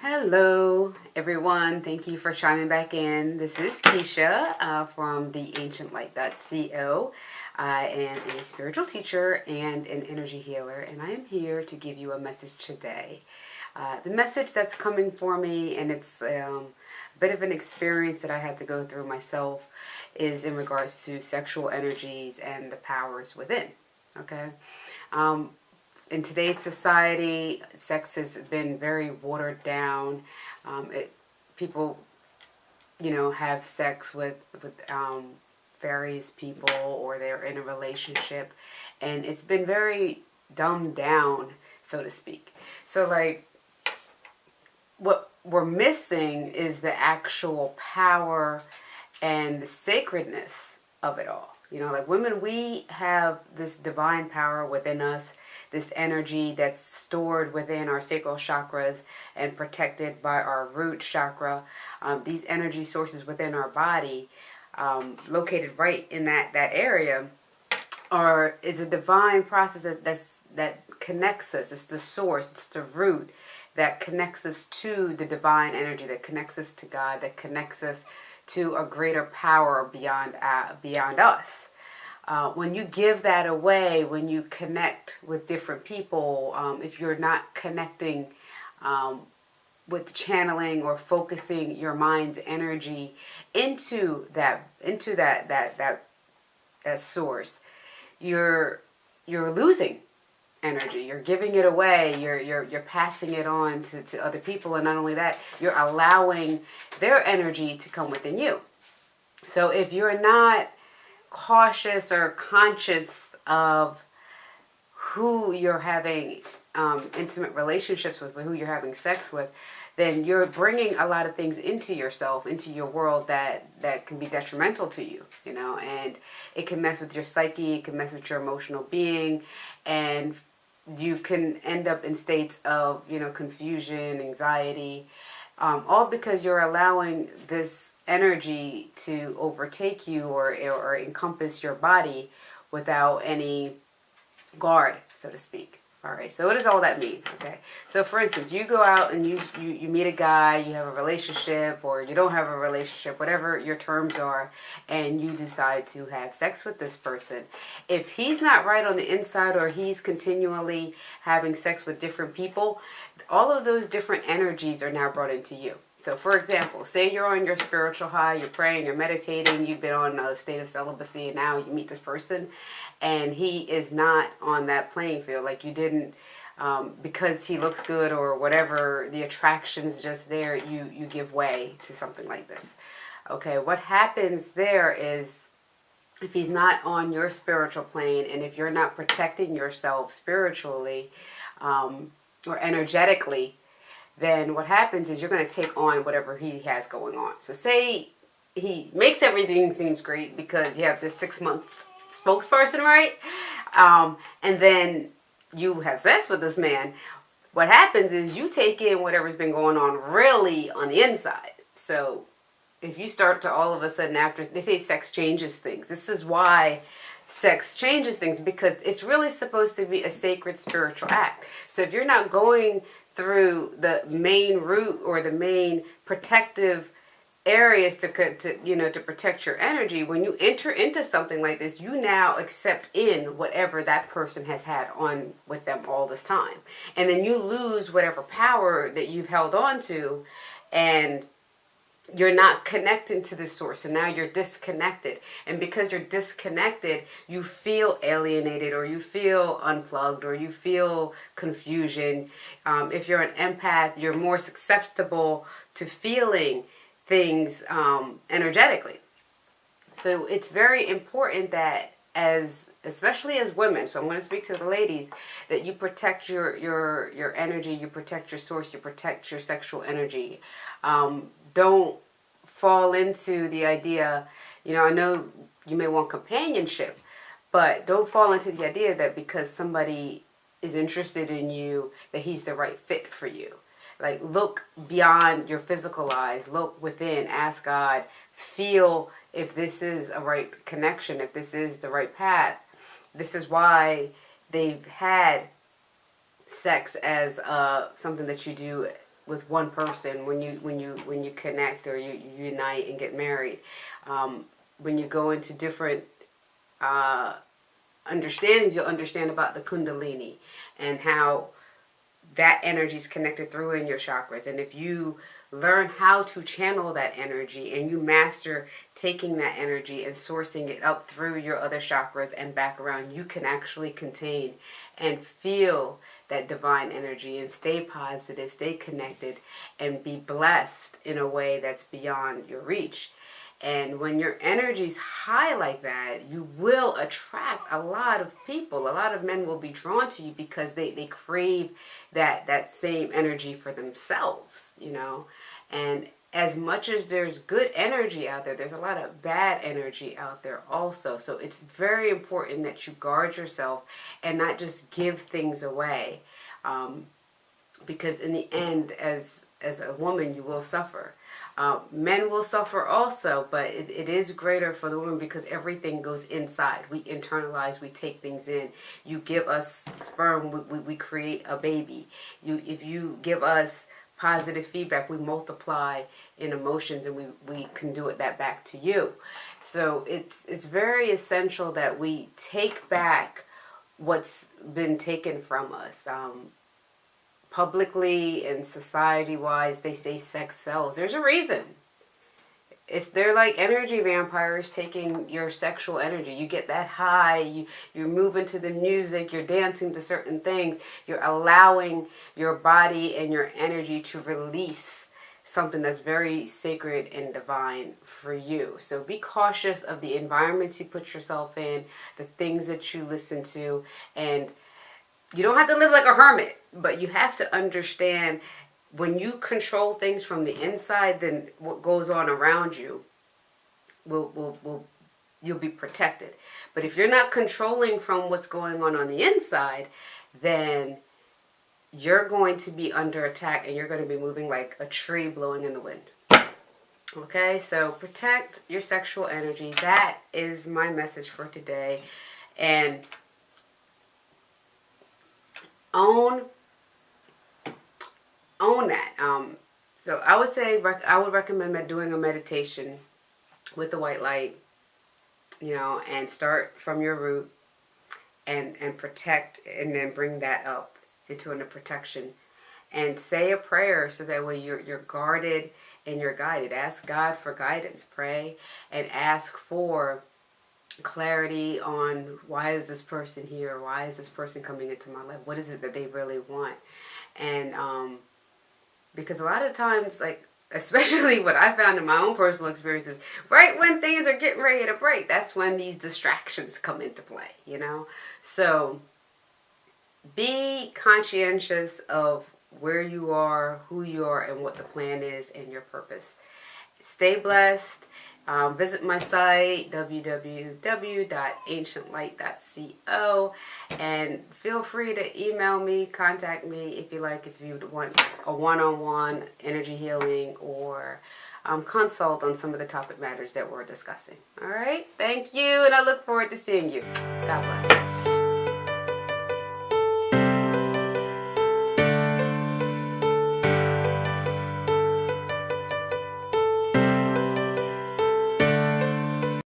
Hello, everyone. Thank you for chiming back in. This is Keisha from theancientlight.co. I am a spiritual teacher and an energy healer, and I am here to give you a message today. The message that's coming for me, and it's a bit of an experience that I had to go through myself, is in regards to sexual energies and the powers within. Okay? In today's society, sex has been very watered down. People, have sex with various people, or they're in a relationship, and it's been very dumbed down, so to speak. So, what we're missing is the actual power and the sacredness of it all. Women, we have this divine power within us, this energy that's stored within our sacral chakras and protected by our root chakra. These energy sources within our body, located right in that area, is a divine process that connects us. It's the source, it's the root that connects us to the divine energy, that connects us to God, that connects us to a greater power beyond us. When you give that away, when you connect with different people, if you're not connecting with channeling or focusing your mind's energy into that source, you're losing energy. You're giving it away. You're passing it on to other people, and not only that, you're allowing their energy to come within you. So if you're not cautious or conscious of who you're having intimate relationships with, who you're having sex with, then you're bringing a lot of things into yourself, into your world that can be detrimental to you, and it can mess with your psyche, it can mess with your emotional being, and you can end up in states of, confusion, anxiety, all because you're allowing this energy to overtake you or encompass your body without any guard, so to speak. All right, so what does all that mean? Okay, so for instance, you go out and you meet a guy, you have a relationship, or you don't have a relationship, whatever your terms are, and you decide to have sex with this person. If he's not right on the inside, or he's continually having sex with different people, all of those different energies are now brought into you. So for example, say you're on your spiritual high, you're praying, you're meditating, you've been on a state of celibacy, and now you meet this person and he is not on that playing field. Like you didn't, because he looks good or whatever, the attraction's just there, you give way to something like this. Okay, what happens there is, if he's not on your spiritual plane, and if you're not protecting yourself spiritually or energetically, then what happens is you're going to take on whatever he has going on. So say he makes everything seems great because you have this 6-month spokesperson, right? And then you have sex with this man. What happens is you take in whatever's been going on really on the inside. So if you start to all of a sudden, after they say sex changes things, this is why sex changes things, because it's really supposed to be a sacred spiritual act. So if you're not going through the main root or the main protective areas to protect your energy, when you enter into something like this, you now accept in whatever that person has had on with them all this time, and then you lose whatever power that you've held on to, and you're not connecting to the source, and now you're disconnected. And because you're disconnected, you feel alienated, or you feel unplugged, or you feel confusion. If you're an empath, you're more susceptible to feeling things energetically. So it's very important that, especially as women, so I'm going to speak to the ladies, that you protect your energy, you protect your source, you protect your sexual energy. Don't fall into the idea, I know you may want companionship, but don't fall into the idea that because somebody is interested in you, that he's the right fit for you. Like, look beyond your physical eyes, look within, ask God, feel if this is a right connection, if this is the right path. This is why they've had sex as something that you do one person when you connect or you unite and get married. When you go into different understandings, you'll understand about the Kundalini and how that energy is connected through in your chakras. And if you learn how to channel that energy and you master taking that energy and sourcing it up through your other chakras and back around, you can actually contain and feel that divine energy and stay positive, stay connected, and be blessed in a way that's beyond your reach. And when your energy's high like that, you will attract a lot of people. A lot of men will be drawn to you because they crave that same energy for themselves, you know. And as much as there's good energy out there, there's a lot of bad energy out there also. So it's very important that you guard yourself and not just give things away. Because in the end, as a woman, you will suffer. Men will suffer also, but it is greater for the woman because everything goes inside. We internalize, we take things in. You give us sperm, we create a baby. If you give us positive feedback, we multiply in emotions, and we can do that back to you. So it's very essential that we take back what's been taken from us. Publicly and society-wise, they say sex sells. There's a reason. They're like energy vampires taking your sexual energy. You get that high, you're moving to the music, you're dancing to certain things, you're allowing your body and your energy to release something that's very sacred and divine for you. So be cautious of the environments you put yourself in, the things that you listen to, and you don't have to live like a hermit, but you have to understand when you control things from the inside, then what goes on around you you'll be protected. But if you're not controlling from what's going on the inside, then you're going to be under attack and you're going to be moving like a tree blowing in the wind. Okay, so protect your sexual energy. That is my message for today. And own that. So I would say I would recommend doing a meditation with the white light, you know, and start from your root and protect, and then bring that up into a protection, and say a prayer so that way you're guarded and you're guided. Ask God for guidance. Pray and ask for clarity on why is this person here? Why is this person coming into my life? What is it that they really want? And because a lot of times, like, especially what I found in my own personal experiences, right when things are getting ready to break, that's when these distractions come into play, you know? So be conscientious of where you are, who you are, and what the plan is and your purpose. Stay blessed. Visit my site, www.ancientlight.co, and feel free to email me, contact me if you like, if you want a one-on-one energy healing or consult on some of the topic matters that we're discussing. All right, thank you, and I look forward to seeing you. God bless.